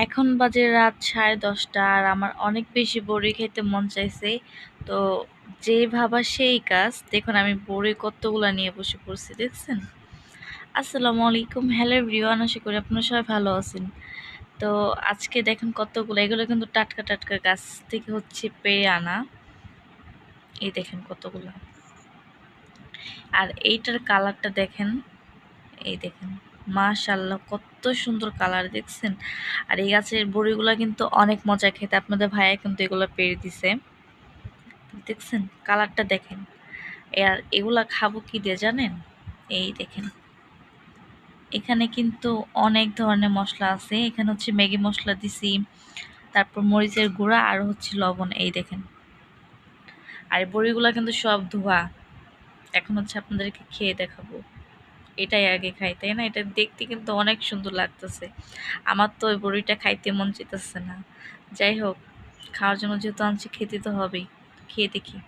এখন বাজে রাত 10:30 আর আমার অনেক বেশি বড়ি খেতে মন চাইছে। তো যেই ভাবা সেই কাজ। দেখুন আমি বড়ি কতগুলা নিয়ে বসে পড়ছি, দেখছেন? আসসালামু আলাইকুম, হ্যালো এভরিওয়ান, আশা করি আপনারা সবাই ভালো আছেন। তো আজকে দেখেন কতগুলো, এগুলো কিন্তু টাটকা টাটকা গাছ থেকে হচ্ছে পেড়ে আনা। এই দেখেন কতগুলা। আর এইটার কালারটা দেখেন, এই দেখেন মাশাআল্লাহ কত সুন্দর কালার, দেখছেন? আর এই গাছের বড়িগুলা কিন্তু অনেক মজা খেতে। আপনাদের ভাইয়া কিন্তু এগুলো পেড়ে দিছে, দেখছেন? কালারটা দেখেন। আর এগুলা খাবো কি দিয়ে জানেন? এই দেখেন, এখানে কিন্তু অনেক ধরনের মশলা আছে। এখানে হচ্ছে ম্যাগি মশলা দিছি, তারপর মরিচের গুঁড়া আর হচ্ছে লবণ, এই দেখেন। আর এই বড়িগুলা কিন্তু সব ধোয়া। এখন হচ্ছে আপনাদেরকে খেয়ে দেখাবো। এটাই আগে খাই, তাই না? এটা দেখতে কিন্তু অনেক সুন্দর লাগতেছে। আমার তো ওই বড়িটা খাইতে মন চাইতেছে না। যাই হোক, খাওয়ার জন্য যেহেতু আনছি, খেতে তো হবেই। খেয়ে দেখি।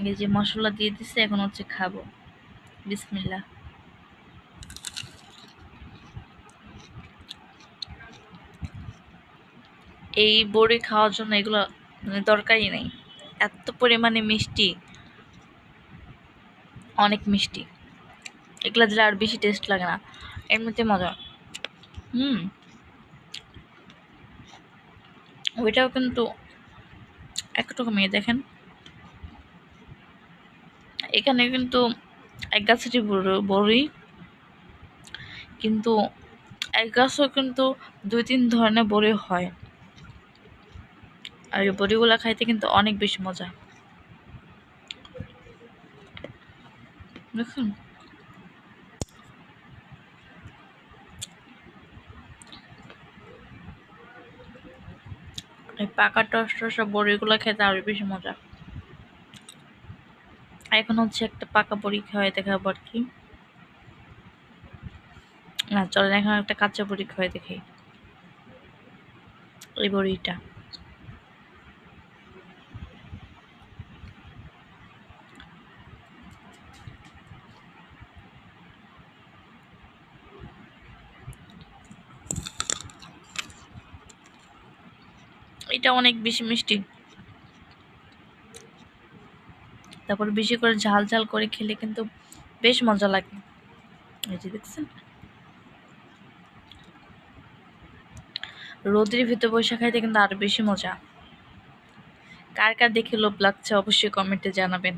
এই যে মশলা দিয়ে দিছে, এখন হচ্ছে খাবো। বিসমিল্লাহ। এই বড়ি খাওয়ার জন্য এগুলো মানে দরকারই নেই। এত পরিমাণে মিষ্টি, অনেক মিষ্টি। এগুলা দিলে আর বেশি টেস্ট লাগে না, এমনিতে মজা। হুম, ওইটাও কিন্তু একরকমই। দেখেন, এখানে কিন্তু এক গাছেরই বড়ি, কিন্তু এক গাছও কিন্তু 2-3 ধরনের বড়ি হয়। আর এই বড়িগুলা খাইতে কিন্তু অনেক বেশি মজা, দেখুন। এই পাকা টস বড়িগুলা খেতে আরো বেশি মজা। এখন হচ্ছে একটা পাকা বড়ি খাওয়াই দেখাবো আর কি। না, চলেন এখন একটা কাঁচা বড়ি খাওয়াই দেখাই। এই বড়িটা, এটা অনেক বেশি মিষ্টি। তারপর বেশি করে ঝাল ঝাল করে খেলে কিন্তু বেশ মজা লাগে। এই যে দেখছেন, রোদের ভিতর বসে খাইতে কিন্তু আরো বেশি মজা। কার কার দেখে লোভ লাগছে অবশ্যই কমেন্টে জানাবেন।